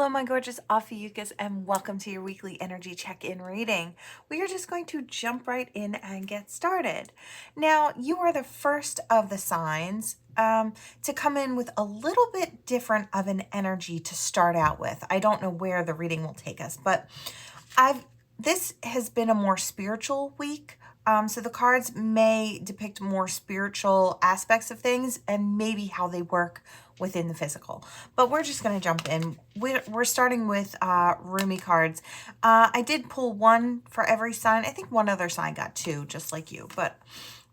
Hello, my gorgeous Ophiuchus, and welcome to your weekly energy check-in reading. We are just going to jump right in and get started. Now, you are the first of the signs to come in with a little bit different of an energy to start out with. I don't know where the reading will take us, but this has been a more spiritual week. So the cards may depict more spiritual aspects of things and maybe how they work within the physical. But we're just going to jump in. We're starting with roomy cards. I did pull one for every sign. I think one other sign got two, just like you. But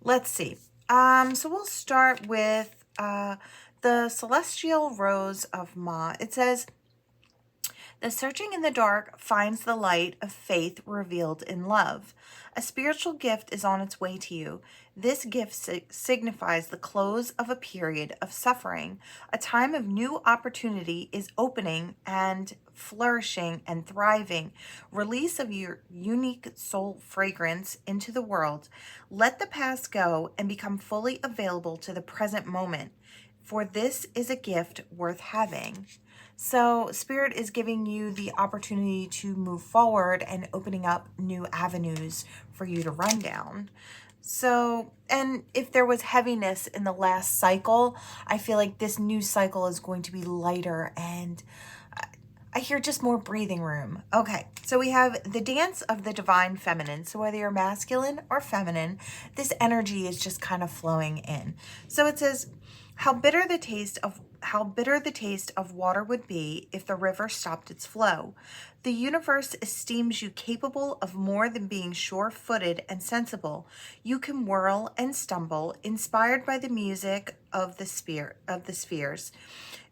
let's see. So we'll start with the Celestial Rose of Ma. It says, the searching in the dark finds the light of faith revealed in love. A spiritual gift is on its way to you. This gift signifies the close of a period of suffering. A time of new opportunity is opening and flourishing and thriving. Release of your unique soul fragrance into the world. Let the past go and become fully available to the present moment, for this is a gift worth having. So Spirit is giving you the opportunity to move forward and opening up new avenues for you to run down. So, and if there was heaviness in the last cycle, I feel like this new cycle is going to be lighter, and I hear just more breathing room. Okay, so we have the dance of the divine feminine. So whether you're masculine or feminine, this energy is just kind of flowing in. So it says, how bitter the taste of water would be if the river stopped its flow. The universe esteems you capable of more than being sure-footed and sensible. You can whirl and stumble, inspired by the music of the spheres.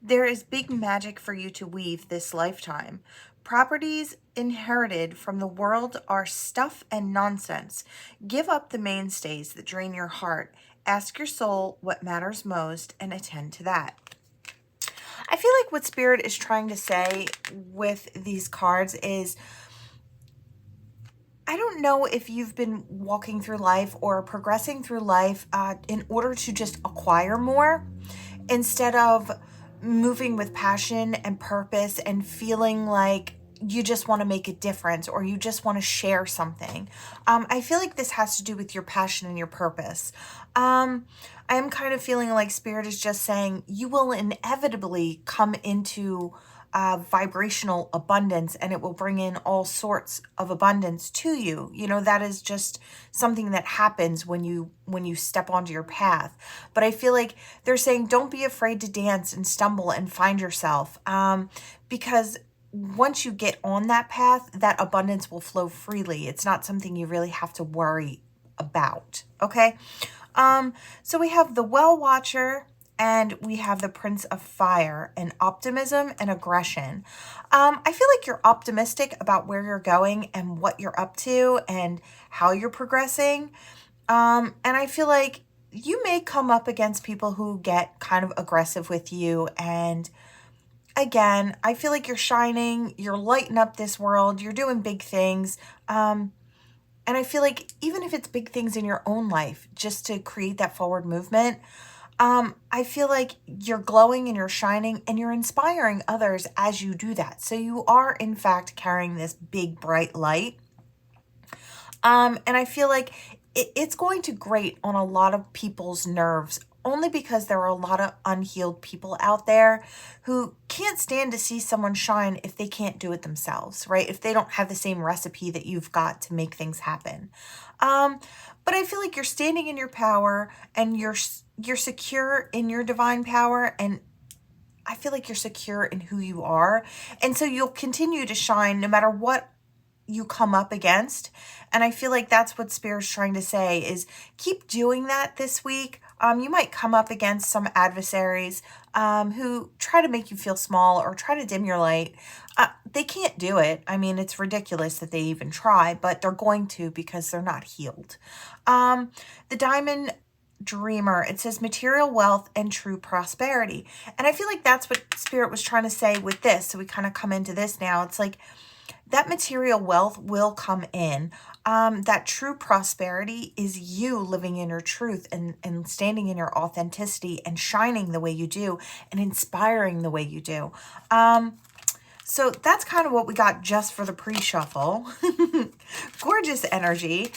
There is big magic for you to weave this lifetime. Properties inherited from the world are stuff and nonsense. Give up the mainstays that drain your heart. Ask your soul what matters most and attend to that. I feel like what Spirit is trying to say with these cards is, I don't know if you've been walking through life or progressing through life in order to just acquire more instead of moving with passion and purpose and feeling like you just want to make a difference or you just want to share something. I feel like this has to do with your passion and your purpose. I am kind of feeling like Spirit is just saying you will inevitably come into vibrational abundance, and it will bring in all sorts of abundance to you. You know, that is just something that happens when you step onto your path. But I feel like they're saying don't be afraid to dance and stumble and find yourself, because once you get on that path, that abundance will flow freely. It's not something you really have to worry about. Okay. So we have the Well Watcher, and we have the Prince of Fire, and optimism and aggression. I feel like you're optimistic about where you're going and what you're up to and how you're progressing. And I feel like you may come up against people who get kind of aggressive with you. And again, I feel like you're shining, you're lighting up this world, you're doing big things. And I feel like even if it's big things in your own life, just to create that forward movement, I feel like you're glowing and you're shining and you're inspiring others as you do that. So you are, in fact, carrying this big, bright light. And I feel like it's going to grate on a lot of people's nerves, only because there are a lot of unhealed people out there who can't stand to see someone shine if they can't do it themselves, right? If they don't have the same recipe that you've got to make things happen. But I feel like you're standing in your power, and you're secure in your divine power, and I feel like you're secure in who you are. And so you'll continue to shine no matter what you come up against. And I feel like that's what Spirit's trying to say is keep doing that this week. You might come up against some adversaries who try to make you feel small or try to dim your light. They can't do it. I mean, it's ridiculous that they even try, but they're going to because they're not healed. The Diamond Dreamer, it says material wealth and true prosperity. And I feel like that's what Spirit was trying to say with this. So we kind of come into this now. It's like that material wealth will come in. That true prosperity is you living in your truth and standing in your authenticity and shining the way you do and inspiring the way you do. So that's kind of what we got just for the pre-shuffle. Gorgeous energy,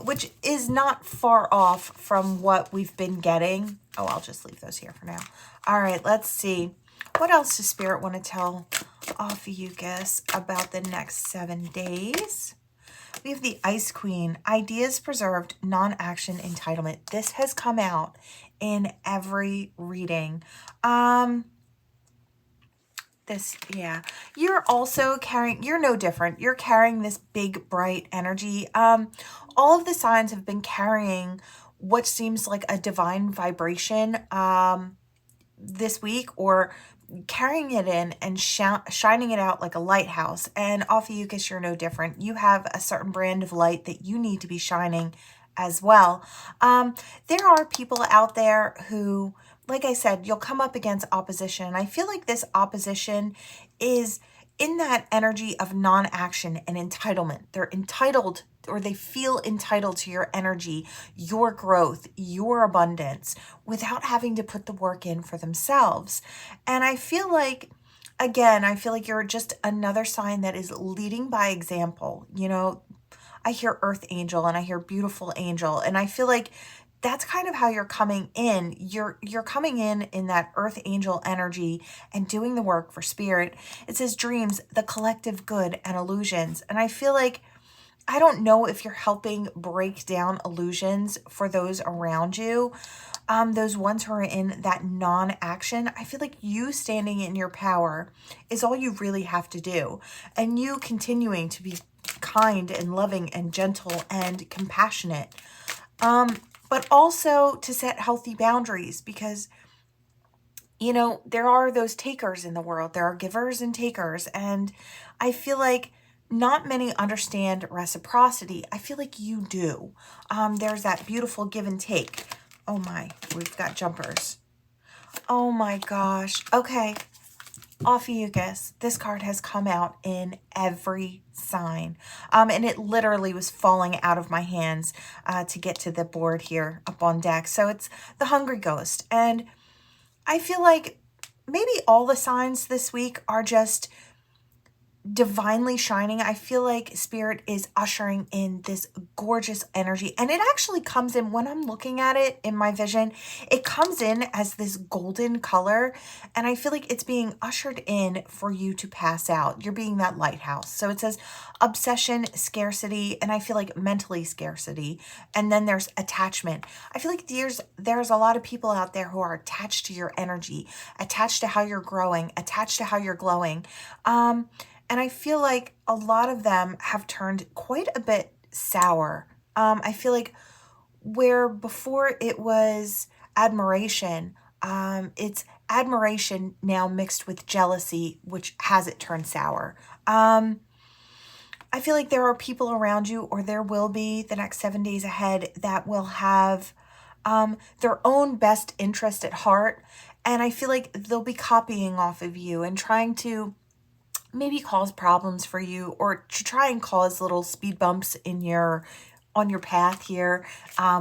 which is not far off from what we've been getting. Oh, I'll just leave those here for now. All right, let's see. What else does Spirit want to tell Ophiuchus about the next 7 days? We have the Ice Queen, ideas preserved, non-action entitlement. This has come out in every reading. Yeah, you're also carrying, you're no different. You're carrying this big, bright energy. All of the signs have been carrying what seems like a divine vibration this week, or carrying it in and shining it out like a lighthouse. And Ophiuchus, you're no different. You have a certain brand of light that you need to be shining as well. There are people out there who, like I said, you'll come up against opposition. And I feel like this opposition is in that energy of non-action and entitlement. They're entitled, or they feel entitled to your energy, your growth, your abundance, without having to put the work in for themselves. And I feel like, again, I feel like you're just another sign that is leading by example. You know, I hear earth angel and I hear beautiful angel, and I feel like that's kind of how you're coming in. You're coming in that earth angel energy and doing the work for Spirit. It says dreams, the collective good, and illusions. And I feel like, I don't know if you're helping break down illusions for those around you, those ones who are in that non-action. I feel like you standing in your power is all you really have to do. And you continuing to be kind and loving and gentle and compassionate. But also to set healthy boundaries, because, you know, there are those takers in the world. There are givers and takers. And I feel like not many understand reciprocity. I feel like you do. There's that beautiful give and take. Oh my, we've got jumpers. Oh my gosh. Okay. Ophiuchus, this card has come out in every sign. And it literally was falling out of my hands to get to the board here up on deck. So it's the Hungry Ghost. And I feel like maybe all the signs this week are just divinely shining. I feel like Spirit is ushering in this gorgeous energy, and it actually comes in, when I'm looking at it in my vision, it comes in as this golden color, and I feel like it's being ushered in for you to pass out. You're being that lighthouse. So it says obsession, scarcity, and I feel like mentally scarcity, and then there's attachment. I feel like there's a lot of people out there who are attached to your energy, attached to how you're growing, attached to how you're glowing. And I feel like a lot of them have turned quite a bit sour. I feel like where before it was admiration, it's admiration now mixed with jealousy, which has it turned sour. I feel like there are people around you, or there will be the next 7 days ahead, that will have their own best interest at heart. And I feel like they'll be copying off of you and trying to maybe cause problems for you, or to try and cause little speed bumps on your path here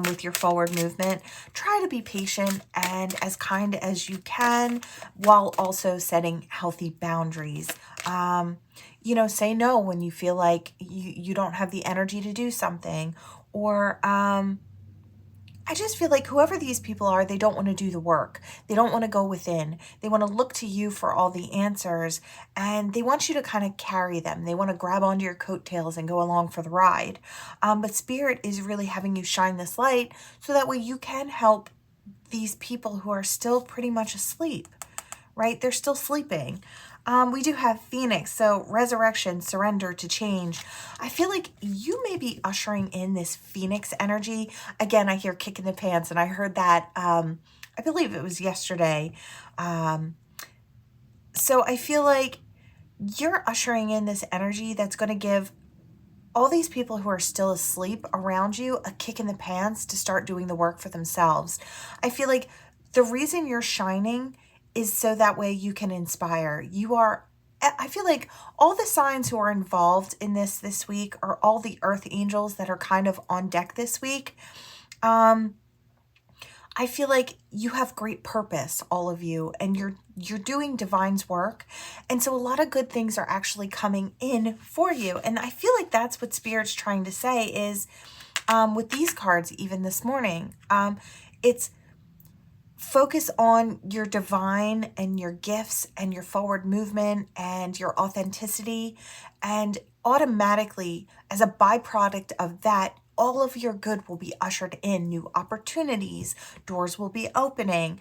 with your forward movement. Try to be patient and as kind as you can, while also setting healthy boundaries. You know, say no when you feel like you don't have the energy to do something, or I just feel like whoever these people are, they don't want to do the work. They don't want to go within. They want to look to you for all the answers, and they want you to kind of carry them. They want to grab onto your coattails and go along for the ride. But Spirit is really having you shine this light so that way you can help these people who are still pretty much asleep, right? They're still sleeping. We do have Phoenix, so resurrection, surrender to change. I feel like you may be ushering in this Phoenix energy. Again, I hear kick in the pants, and I heard that, I believe it was yesterday. So I feel like you're ushering in this energy that's going to give all these people who are still asleep around you a kick in the pants to start doing the work for themselves. I feel like the reason you're shining is so that way you can inspire. I feel like all the signs who are involved in this week are all the earth angels that are kind of on deck this week. I I feel like you have great purpose, all of you, and you're doing divine's work. And so a lot of good things are actually coming in for you. And I feel like that's what Spirit's trying to say is with these cards, even this morning, it's focus on your divine and your gifts and your forward movement and your authenticity. And automatically, as a byproduct of that, all of your good will be ushered in. New opportunities, doors will be opening,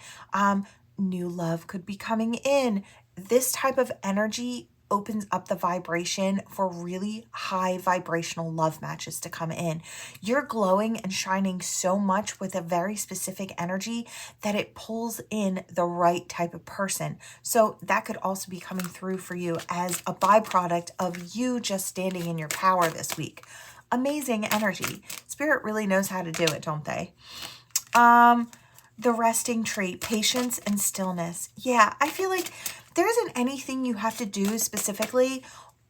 new love could be coming in. This type of energy opens up the vibration for really high vibrational love matches to come in. You're glowing and shining so much with a very specific energy that it pulls in the right type of person. So that could also be coming through for you as a byproduct of you just standing in your power this week. Amazing energy. Spirit really knows how to do it, don't they? The resting tree, patience and stillness. Yeah, I feel like there isn't anything you have to do specifically.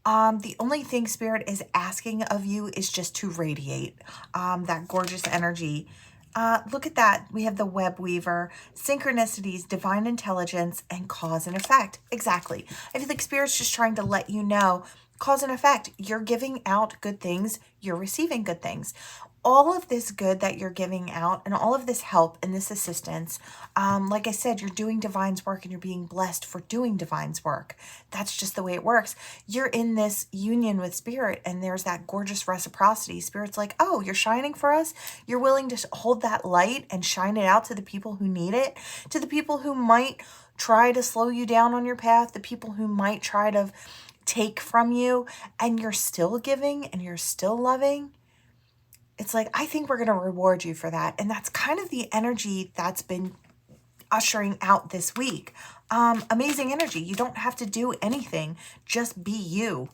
The only thing Spirit is asking of you is just to radiate that gorgeous energy. Look at that. We have the web weaver, synchronicities, divine intelligence, and cause and effect. Exactly. I feel like Spirit's just trying to let you know, cause and effect. You're giving out good things. You're receiving good things. All of this good that you're giving out and all of this help and this assistance, like I said, you're doing divine's work and you're being blessed for doing divine's work. That's just the way it works. You're in this union with Spirit and there's that gorgeous reciprocity. Spirit's like, oh, you're shining for us. You're willing to hold that light and shine it out to the people who need it, to the people who might try to slow you down on your path, the people who might try to take from you, and you're still giving and you're still loving. It's like, I think we're going to reward you for that. And that's kind of the energy that's been ushering out this week. Amazing energy. You don't have to do anything. Just be you.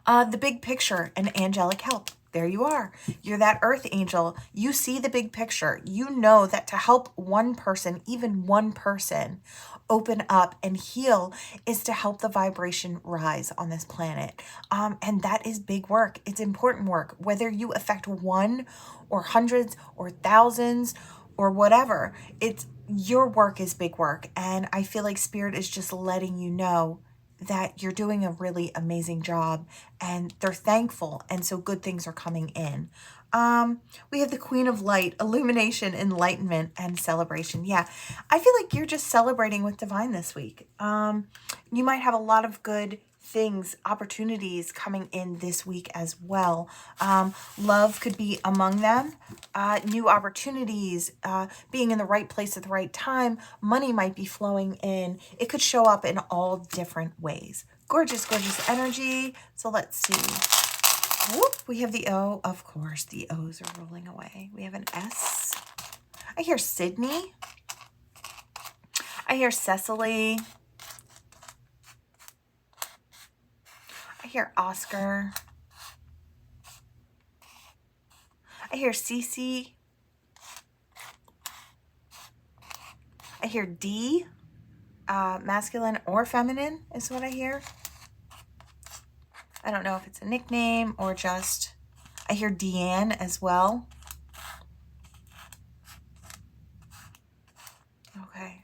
The big picture and angelic help. There you are. You're that earth angel. You see the big picture. You know that to help one person, even one person, open up and heal is to help the vibration rise on this planet. And that is big work. It's important work. Whether you affect one or hundreds or thousands or whatever, it's your work is big work. And I feel like Spirit is just letting you know that you're doing a really amazing job and they're thankful. And so good things are coming in. We have the Queen of Light, illumination, enlightenment, and celebration. Yeah, I feel like you're just celebrating with divine this week. You might have a lot of good things, opportunities coming in this week as well. Love could be among them. New opportunities, being in the right place at the right time. Money might be flowing in. It could show up in all different ways. Gorgeous, gorgeous energy. So let's see. Whoop, we have the O. Of course, the O's are rolling away. We have an S. I hear Sydney. I hear Cecily. I hear Oscar. I hear Cece. I hear D. Masculine or feminine is what I hear. I don't know if it's a nickname or just, I hear Deanne as well. Okay,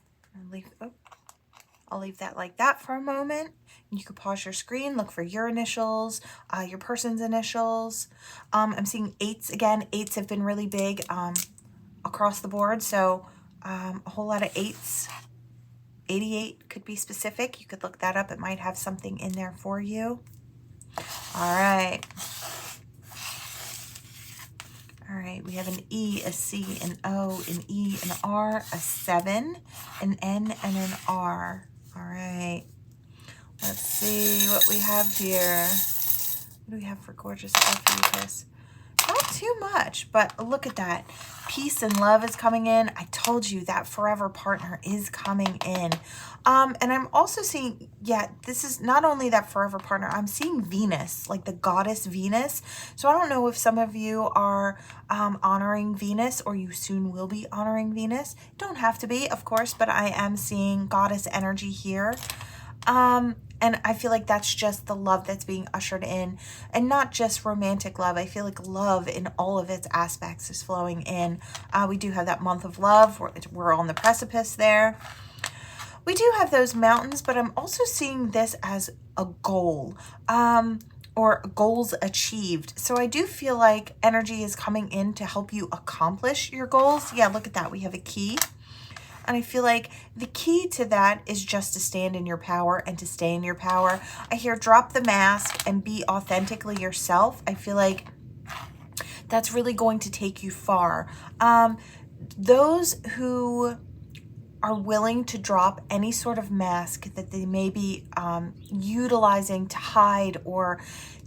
I'll leave that like that for a moment. You could pause your screen, look for your initials, your person's initials. I'm seeing 8s again. 8s have been really big across the board, so a whole lot of 8s. 88 could be specific. You could look that up. It might have something in there for you. All right. All right, we have an E, a C, an O, an E, an R, a 7, an N, and an R. All right. Let's see what we have here. What do we have for gorgeous Ophiuchus? Not too much, but look at that. Peace and love is coming in. I told you that forever partner is coming in. And I'm also seeing, yeah, this is not only that forever partner, I'm seeing Venus, like the goddess Venus. So I don't know if some of you are honoring Venus or you soon will be honoring Venus. Don't have to be, of course, but I am seeing goddess energy here. And I feel like that's just the love that's being ushered in, and not just romantic love. I feel like love in all of its aspects is flowing in. We do have that month of love. We're on the precipice there. We do have those mountains, but I'm also seeing this as a goal, or goals achieved. So I do feel like energy is coming in to help you accomplish your goals. Yeah, look at that. We have a key. And I feel like the key to that is just to stand in your power and to stay in your power. I hear drop the mask and be authentically yourself. I feel like that's really going to take you far. Those who are willing to drop any sort of mask that they may be utilizing to hide or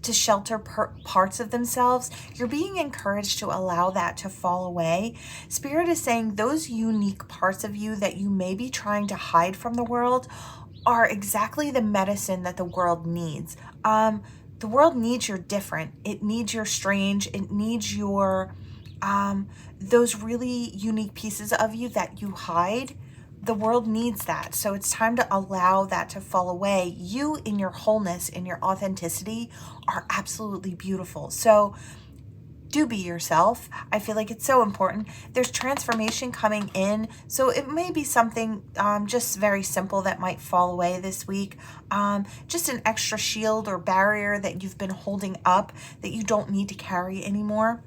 to shelter parts of themselves, you're being encouraged to allow that to fall away. Spirit is saying those unique parts of you that you may be trying to hide from the world are exactly the medicine that the world needs. The world needs your different. It needs your strange. It needs your those really unique pieces of you that you hide. The world needs that. So it's time to allow that to fall away. You in your wholeness, in your authenticity, are absolutely beautiful. So do be yourself. I feel like it's so important. There's transformation coming in. So it may be something just very simple that might fall away this week. Just an extra shield or barrier that you've been holding up that you don't need to carry anymore.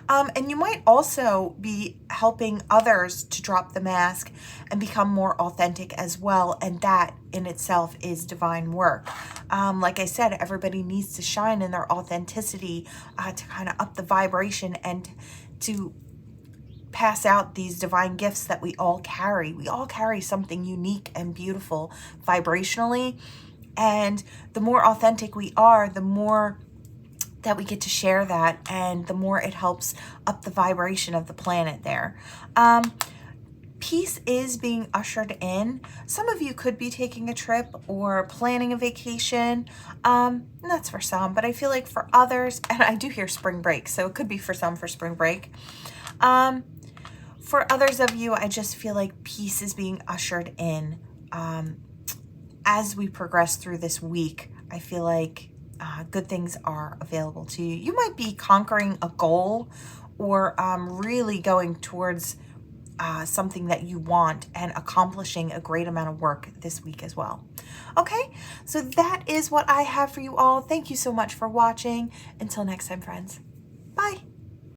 And you might also be helping others to drop the mask and become more authentic as well. And that in itself is divine work. Like I said, everybody needs to shine in their authenticity to kind of up the vibration and to pass out these divine gifts that we all carry. We all carry something unique and beautiful vibrationally. And the more authentic we are, the more that we get to share that, and the more it helps up the vibration of the planet there. Peace is being ushered in. Some of you could be taking a trip or planning a vacation. That's for some, but I feel like for others, and I do hear spring break, so it could be for some for spring break. For others of you, I just feel like peace is being ushered in. As we progress through this week, I feel like good things are available to you. You might be conquering a goal or really going towards something that you want and accomplishing a great amount of work this week as well. Okay, so that is what I have for you all. Thank you so much for watching. Until next time, friends. Bye.